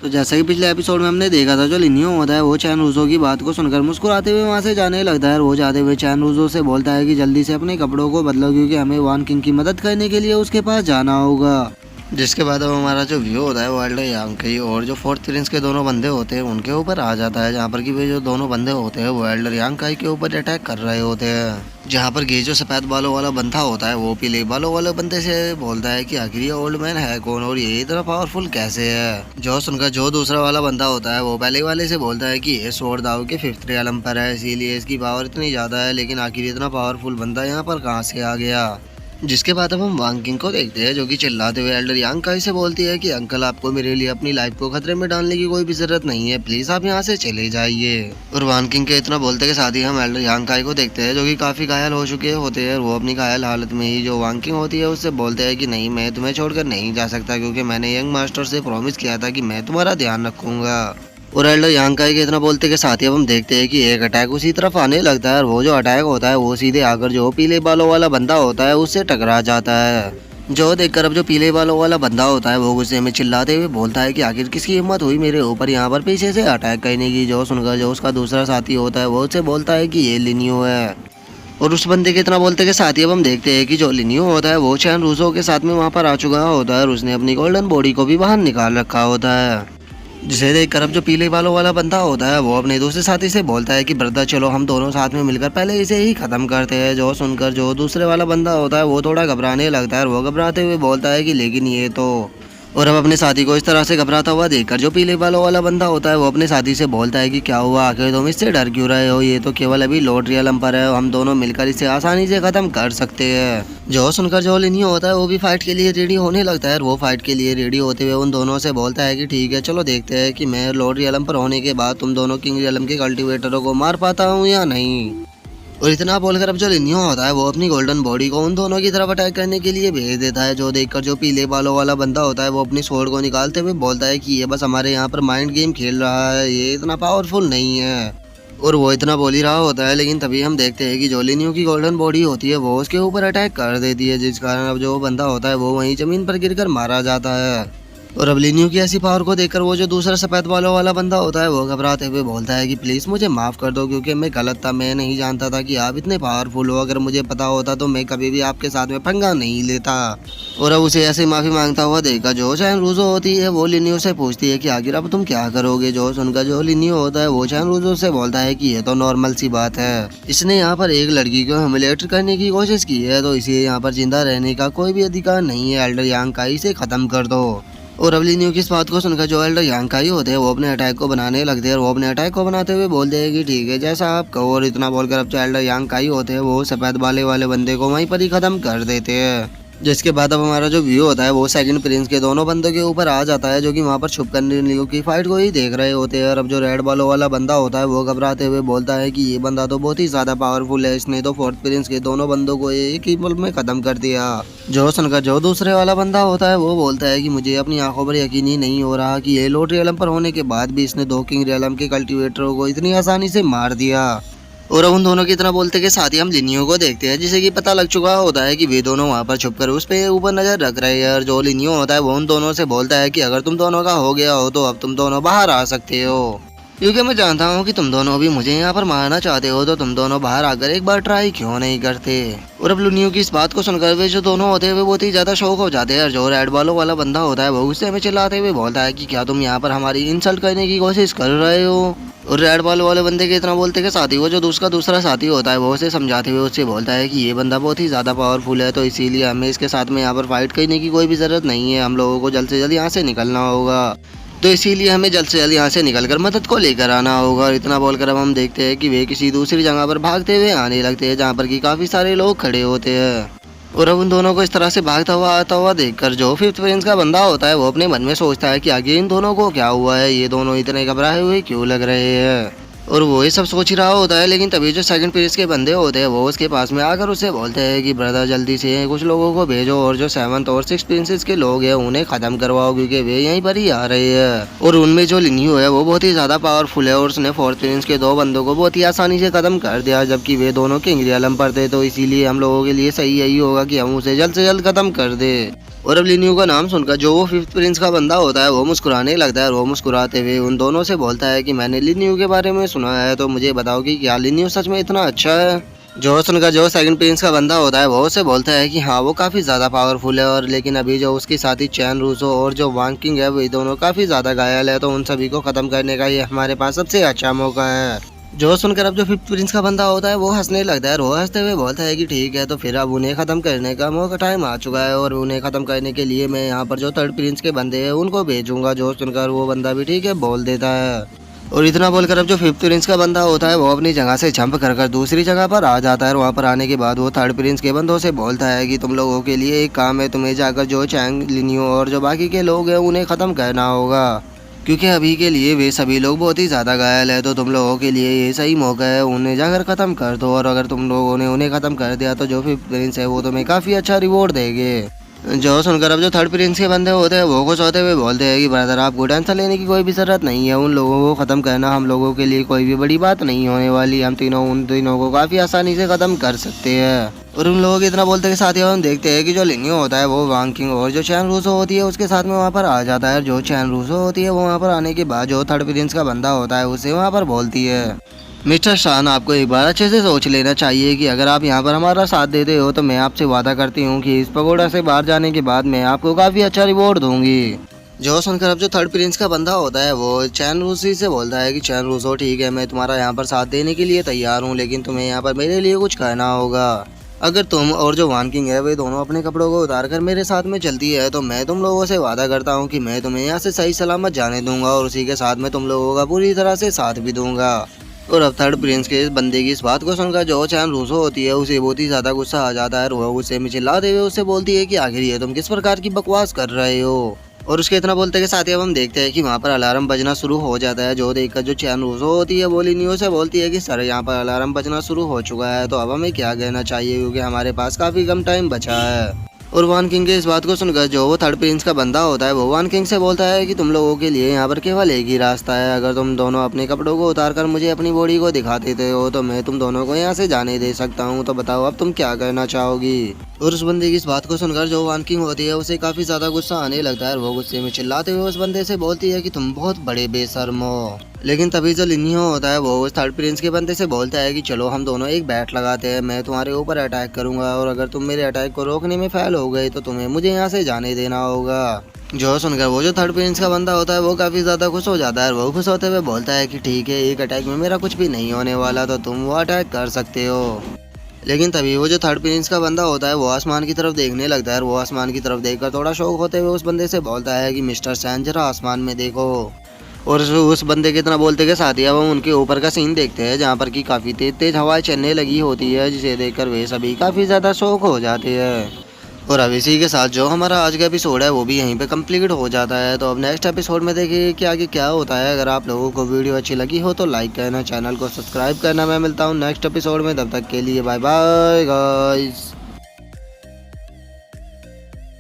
तो जैसा कि पिछले एपिसोड में हमने देखा था, जो लिनियो होता है वो चैन रूजो की बात को सुनकर मुस्कुराते हुए वहाँ से जाने लगता है। वो जाते हुए चैन रूजो से बोलता है कि जल्दी से अपने कपड़ों को बदलो क्योंकि हमें वान किंग की मदद करने के लिए उसके पास जाना होगा। जिसके बाद अब हमारा जो व्यू होता है वो एल्डर यांकाई और जो फोर्थ प्रिंस के दोनों बंदे होते हैं उनके ऊपर आ जाता है, जहाँ पर कि वे जो दोनों बंदे होते हैं वो एल्डर यांकाई के ऊपर अटैक कर रहे होते हैं। जहाँ पर गे जो सफेद बालों वाला बंदा होता है वो पीले बालों वाले बंदे से बोलता है कि आखिर ये ओल्ड मैन है कौन और ये इतना पावरफुल कैसे है। जो सुनकर जो दूसरा वाला बंदा होता है वो पहले वाले से बोलता है कि ये स्वॉर्ड दाव के 5th रियलम पर है, इसीलिए इसकी पावर इतनी ज्यादा है, लेकिन आखिर इतना पावरफुल बंदा यहाँ पर कहाँ से आ गया। जिसके बाद अब हम वांग किंग को देखते हैं, जो कि चिल्लाते हुए एल्डर यांकाई से बोलती है कि अंकल आपको मेरे लिए अपनी लाइफ को खतरे में डालने की कोई भी जरूरत नहीं है, प्लीज आप यहाँ से चले जाइए। और वांग किंग के इतना बोलते के साथ ही हम एल्डर यांकाई को देखते हैं, जो कि काफी घायल हो चुके होते हैं। वो अपनी घायल हालत में ही जो वांग किंग होती है उससे बोलते हैं कि नहीं, मैं तुम्हें छोड़कर नहीं जा सकता क्योंकि मैंने यंग मास्टर से प्रॉमिस किया था कि मैं तुम्हारा ध्यान रखूंगा। और एल्डर यांकाई के इतना बोलते के साथ ही अब हम देखते हैं कि एक अटैक उसी तरफ आने लगता है और वो जो अटैक होता है वो सीधे आकर जो पीले बालों वाला बंदा होता है उससे टकरा जाता है। जो देखकर अब जो पीले बालों वाला बंदा होता है वो गुस्से में चिल्लाते हुए बोलता है कि आखिर किसकी हिम्मत हुई मेरे ऊपर यहाँ पर पीछे से अटैक करने की। जो सुनकर जो उसका दूसरा साथी होता है वो उससे बोलता है कि ये लिनियो है। और उस बंदे के इतना बोलते के साथ ही अब हम देखते हैं कि जो लिनियो होता है वो चैन रूजो के साथ में वहाँ पर आ चुका होता है और उसने अपनी गोल्डन बॉडी को भी बाहर निकाल रखा होता है। जिसे देखकर अब जो पीले बालों वाला बंदा होता है वो अपने दूसरे साथी से बोलता है कि ब्रदर चलो हम दोनों साथ में मिलकर पहले इसे ही खत्म करते हैं। जो सुनकर जो दूसरे वाला बंदा होता है वो थोड़ा घबराने लगता है और वो घबराते हुए बोलता है कि लेकिन ये तो। और अब अपने साथी को इस तरह से घबराता हुआ देखकर जो पीले बालों वाला बंदा होता है वो अपने साथी से बोलता है कि क्या हुआ, आखिर तुम इससे डर क्यों रहे हो, ये तो केवल अभी लॉर्ड रियलम पर है, हम दोनों मिलकर इसे आसानी से खत्म कर सकते हैं। जो सुनकर जो लिनियो होता है वो भी फाइट के लिए रेडी होने लगता है और वो फाइट के लिए रेडी होते हुए उन दोनों से बोलता है कि ठीक है चलो देखते हैं कि मैं लॉर्ड रियलम पर होने के बाद तुम दोनों किंग रियलम के कल्टिवेटरों को मार पाता हूँ या नहीं। और इतना बोलकर अब जो लिनियो होता है वो अपनी गोल्डन बॉडी को उन दोनों की तरफ अटैक करने के लिए भेज देता है। जो देखकर जो पीले बालों वाला बंदा होता है वो अपनी स्वॉर्ड को निकालते हुए बोलता है कि ये बस हमारे यहाँ पर माइंड गेम खेल रहा है, ये इतना पावरफुल नहीं है। और वो इतना बोल ही रहा होता है, लेकिन तभी हम देखते हैं कि जो लिनियो की गोल्डन बॉडी होती है वो उसके ऊपर अटैक कर देती है, जिस कारण अब जो बंदा होता है वो वहीं जमीन पर गिरकर मारा जाता है। और अब लिनियो की ऐसी पावर को देखकर वो जो दूसरा सफेद बालों वाला बंदा होता है वो घबराते हुए बोलता है कि प्लीज मुझे माफ कर दो क्योंकि मैं गलत था, मैं नहीं जानता था कि आप इतने पावरफुल हो, अगर मुझे पता होता तो मैं कभी भी आपके साथ में पंगा नहीं लेता। और अब उसे ऐसे माफी मांगता हुआ देखा जो चैन रूजो होती है वो लिनियो से पूछती है कि आखिर अब तुम क्या करोगे। जो सुनकर जो लिनियो होता है वो चैन रूजो से बोलता है कि ये तो नॉर्मल सी बात है, इसने यहाँ पर एक लड़की को ह्यूमिलेट करने की कोशिश की है तो इसे यहाँ पर जिंदा रहने का कोई भी अधिकार नहीं है, एल्डर यांकाई से खत्म कर दो। और अब लिनियो की इस बात को सुनकर जो एल्डर यांकाई होते हैं वो अपने अटैक को बनाने लगते हैं और वो अपने अटैक को बनाते हुए बोलते हैं कि ठीक है जैसा आप कहो। और इतना बोलकर अब जो एल्डर यांकाई होते हैं वो सफेद बाले वाले बंदे को वहीं पर ही खत्म कर देते हैं। जिसके बाद अब हमारा जो व्यू होता है वो सेकंड प्रिंस के दोनों बंदों के ऊपर आ जाता है, जो कि वहाँ पर छुप कर लिनियो की फाइट को ही देख रहे होते हैं। और अब जो रेड बालों वाला बंदा होता है वो घबराते हुए बोलता है कि ये बंदा तो बहुत ही ज्यादा पावरफुल है, इसने तो फोर्थ प्रिंस के दोनों बंदों को एक ही पल में खत्म कर दिया। जो सुनकर जो दूसरे वाला बंदा होता है वो बोलता है कि मुझे अपनी आंखों पर यकीन ही नहीं हो रहा कि ये लॉर्ड रियलम पर होने के बाद भी इसने 2 किंग रियलम के कल्टिवेटरों को इतनी आसानी से मार दिया। और अब उन दोनों की तरह बोलते के साथ ही हम लिनियो को देखते हैं, जिसे कि पता लग चुका होता है कि वे दोनों वहाँ पर छुपकर उस पे ऊपर नजर रख रहे हैं। और जो लिनियो होता है वो उन दोनों से बोलता है कि अगर तुम दोनों का हो गया हो तो अब तुम दोनों बाहर आ सकते हो, क्योंकि मैं जानता हूँ कि तुम दोनों भी मुझे यहाँ पर मारना चाहते हो, तो तुम दोनों बाहर आकर एक बार ट्राई क्यों नहीं करते। और अब लिनियो की इस बात को सुनकर वे जो दोनों होते हैं वे बहुत ही ज्यादा शौक हो जाते हैं। और जो रेड बालों वाला बंदा होता है वो गुस्से में चिल्लाते हुए बोलता है कि क्या तुम यहाँ पर हमारी इंसल्ट करने की कोशिश कर रहे हो। और रेड बालों वाले बंदे के इतना बोलते के साथ ही वो जो दूसरा साथी होता है वो उसे समझाते हुए उससे बोलता है कि ये बंदा बहुत ही ज़्यादा पावरफुल है, तो इसीलिए हमें इसके साथ में यहाँ पर फाइट करने की कोई भी ज़रूरत नहीं है, हम लोगों को जल्द से जल्द यहाँ से निकलना होगा, तो इसीलिए हमें जल्द से जल्द यहाँ से निकलकर मदद को लेकर आना होगा। और इतना बोलकर अब हम देखते हैं कि वे किसी दूसरी जगह पर भागते हुए आने लगते हैं, जहाँ पर कि काफ़ी सारे लोग खड़े होते हैं। और अब उन दोनों को इस तरह से भागता हुआ आता हुआ देखकर जो 5th प्रिंस का बंदा होता है वो अपने मन में सोचता है कि आगे इन दोनों को क्या हुआ है, ये दोनों इतने घबराए हुए क्यों लग रहे हैं। और वो ये सब सोच ही रहा होता है, लेकिन तभी जो सेकंड प्रिंस के बंदे होते हैं वो उसके पास में आकर उसे बोलते हैं कि ब्रदर जल्दी से कुछ लोगों को भेजो और जो सेवंथ और सिक्स प्रिंसेस के लोग हैं उन्हें खत्म करवाओ, क्योंकि वे यहीं पर ही आ रहे हैं। और उनमें जो लिन्यू है वो बहुत ही ज्यादा पावरफुल है और उसने फोर्थ प्रिंस के दो बंदों को बहुत ही आसानी से खत्म कर दिया, जबकि वे दोनों किंग रियलम पर थे। तो इसीलिए हम लोगों के लिए सही यही होगा कि हम उसे जल्द से जल्द खत्म कर दे। और अब लिन्यू का नाम सुनकर जो वो फिफ्थ प्रिंस का बंदा होता है वो मुस्कुराने लगता है और वो मुस्कुराते हुए उन दोनों से बोलता है कि मैंने लिन्यू के बारे में सुना है, तो मुझे बताओ कि क्या लिन्यू सच में इतना अच्छा है। जो सुनकर जो सेकंड प्रिंस का बंदा होता है वो उसे बोलता है कि हाँ वो काफ़ी ज़्यादा पावरफुल है, और लेकिन अभी जो उसके साथी चैन रूसो और जो वान किंग है वे दोनों काफ़ी ज़्यादा घायल है, तो उन सभी को ख़त्म करने का ये हमारे पास सबसे अच्छा मौका है। जो सुनकर अब जो फिफ्थ प्रिंस का बंदा होता है वो हंसने लगता है और वो हंसते हुए बोलता है कि ठीक है, तो फिर अब उन्हें खत्म करने का मौका टाइम आ चुका है, और उन्हें खत्म करने के लिए मैं यहाँ पर जो थर्ड प्रिंस के बंदे हैं उनको भेजूंगा। जो सुनकर वो बंदा भी ठीक है बोल देता है। और इतना बोलकर अब जो फिफ्थ प्रिंस का बंदा होता है वो अपनी जगह से जंप कर दूसरी जगह पर आ जाता है, और वहाँ पर आने के बाद वो थर्ड प्रिंस के बंदों से बोलता है कि तुम लोगों के लिए एक काम है, तुम्हें जाकर जो चैंग लिन्यू और जो बाकी के लोग हैं उन्हें ख़त्म करना होगा, क्योंकि अभी के लिए वे सभी लोग बहुत ही ज़्यादा घायल है। तो तुम लोगों के लिए ये सही मौका है, उन्हें जाकर ख़त्म कर दो, और अगर तुम लोगों ने उन्हें ख़त्म कर दिया तो जो फिफ्थ प्रिंस है वो तुम्हें काफ़ी अच्छा रिवॉर्ड देंगे। जो सुनकर अब जो थर्ड प्रिंस के बंदे होते हैं वो खुश होते हुए बोलते हैं कि ब्रदर आपको टेंशन लेने की कोई भी ज़रूरत नहीं है, उन लोगों को ख़त्म करना हम लोगों के लिए कोई भी बड़ी बात नहीं होने वाली, हम तीनों उन तीनों को काफ़ी आसानी से ख़त्म कर सकते हैं। और उन लोगों के इतना बोलते के साथ ही हम देखते हैं कि जो लिन्यू होता है वो वांग किंग और जो चैन रूसो होती है उसके साथ में वहाँ पर आ जाता है। जो चैन रूसो होती है वो वहाँ पर आने के बाद जो थर्ड प्रिंस का बंदा होता है उसे वहाँ पर बोलती है, मिस्टर शान आपको एक बार अच्छे से सोच लेना चाहिए कि अगर आप यहाँ पर हमारा साथ देते हो तो मैं आपसे वादा करती हूँ कि इस पगोड़ा से बाहर जाने के बाद मैं आपको काफ़ी अच्छा रिवॉर्ड दूंगी। जो सुनकर अब जो थर्ड प्रिंस का बंदा होता है वो चैन रूसी से बोलता है कि चैन रूसो ठीक है, मैं तुम्हारा यहाँ पर साथ देने के लिए तैयार हूँ, लेकिन तुम्हें यहाँ पर मेरे लिए कुछ करना होगा। अगर तुम और जो वान किंग है वे दोनों अपने कपड़ों को उतार कर मेरे साथ में चलती है तो मैं तुम लोगों से वादा करता हूँ कि मैं तुम्हें यहाँ से सही सलामत जाने दूंगा, और उसी के साथ में तुम लोगों का पूरी तरह से साथ भी दूंगा। और अब थर्ड प्रिंस के इस बंदे की इस बात को सुनकर जो चैन रूसो होती है उसे बहुत ही ज्यादा गुस्सा आ जाता है, और वह उसे में चिल्लाते हुए उससे बोलती है कि आखिर ये तुम किस प्रकार की बकवास कर रहे हो। और उसके इतना बोलते के साथ ही अब हम देखते हैं कि वहाँ पर अलार्म बजना शुरू हो जाता है। जो देखकर जो चैन रूसो होती है वो लिन्यू से बोलती है कि सर यहाँ पर अलार्म बजना शुरू हो चुका है, तो अब हमें क्या कहना चाहिए, क्योंकि हमारे पास काफ़ी कम टाइम बचा है। और वान किंग के इस बात को सुनकर जो वो थर्ड प्रिंस का बंदा होता है वो वान किंग से बोलता है कि तुम लोगों के लिए यहाँ पर केवल एक ही रास्ता है, अगर तुम दोनों अपने कपड़ों को उतार कर मुझे अपनी बॉडी को दिखा देते हो तो मैं तुम दोनों को यहाँ से जाने दे सकता हूँ, तो बताओ अब तुम क्या करना चाहोगी। और उस बंदे की इस बात को सुनकर जो वान किंग होती है उसे काफ़ी ज़्यादा गुस्सा आने लगता है, और वो गुस्से में चिल्लाते हुए उस बंदे से बोलती है कि तुम बहुत बड़े बेशर्म हो। लेकिन तभी जो लिन्यू होता है वो उस थर्ड प्रिंस के बंदे से बोलता है कि चलो हम दोनों एक बैट लगाते हैं, मैं तुम्हारे ऊपर अटैक करूंगा, और अगर तुम मेरे अटैक को रोकने में फेल हो गए तो तुम्हें मुझे यहाँ से जाने देना होगा। जो सुनकर वो जो थर्ड प्रिंस का बंदा होता है वो काफ़ी ज़्यादा खुश हो जाता है, और वो खुश होते हुए बोलता है कि ठीक है, एक अटैक में मेरा कुछ भी नहीं होने वाला, तो तुम वो अटैक कर सकते हो। लेकिन तभी वो जो थर्ड प्रिंस का बंदा होता है वो आसमान की तरफ देखने लगता है, और वो आसमान की तरफ देखकर थोड़ा शौक होते हुए उस बंदे से बोलता है कि मिस्टर सैन जरा आसमान में देखो। और उस बंदे के इतना बोलते के साथ ही अब हम उनके ऊपर का सीन देखते हैं जहाँ पर कि काफ़ी तेज तेज हवाएं चलने लगी होती है, जिसे देखकर वे सभी काफ़ी ज़्यादा शौक हो जाते हैं। और अब इसी के साथ जो हमारा आज का एपिसोड है वो भी यहीं पे कंप्लीट हो जाता है। तो अब नेक्स्ट एपिसोड में देखिए कि आगे क्या होता है। अगर आप लोगों को वीडियो अच्छी लगी हो तो लाइक करना, चैनल को सब्सक्राइब करना। मैं मिलता हूँ नेक्स्ट एपिसोड में, तब तक के लिए बाय बाय गाइस।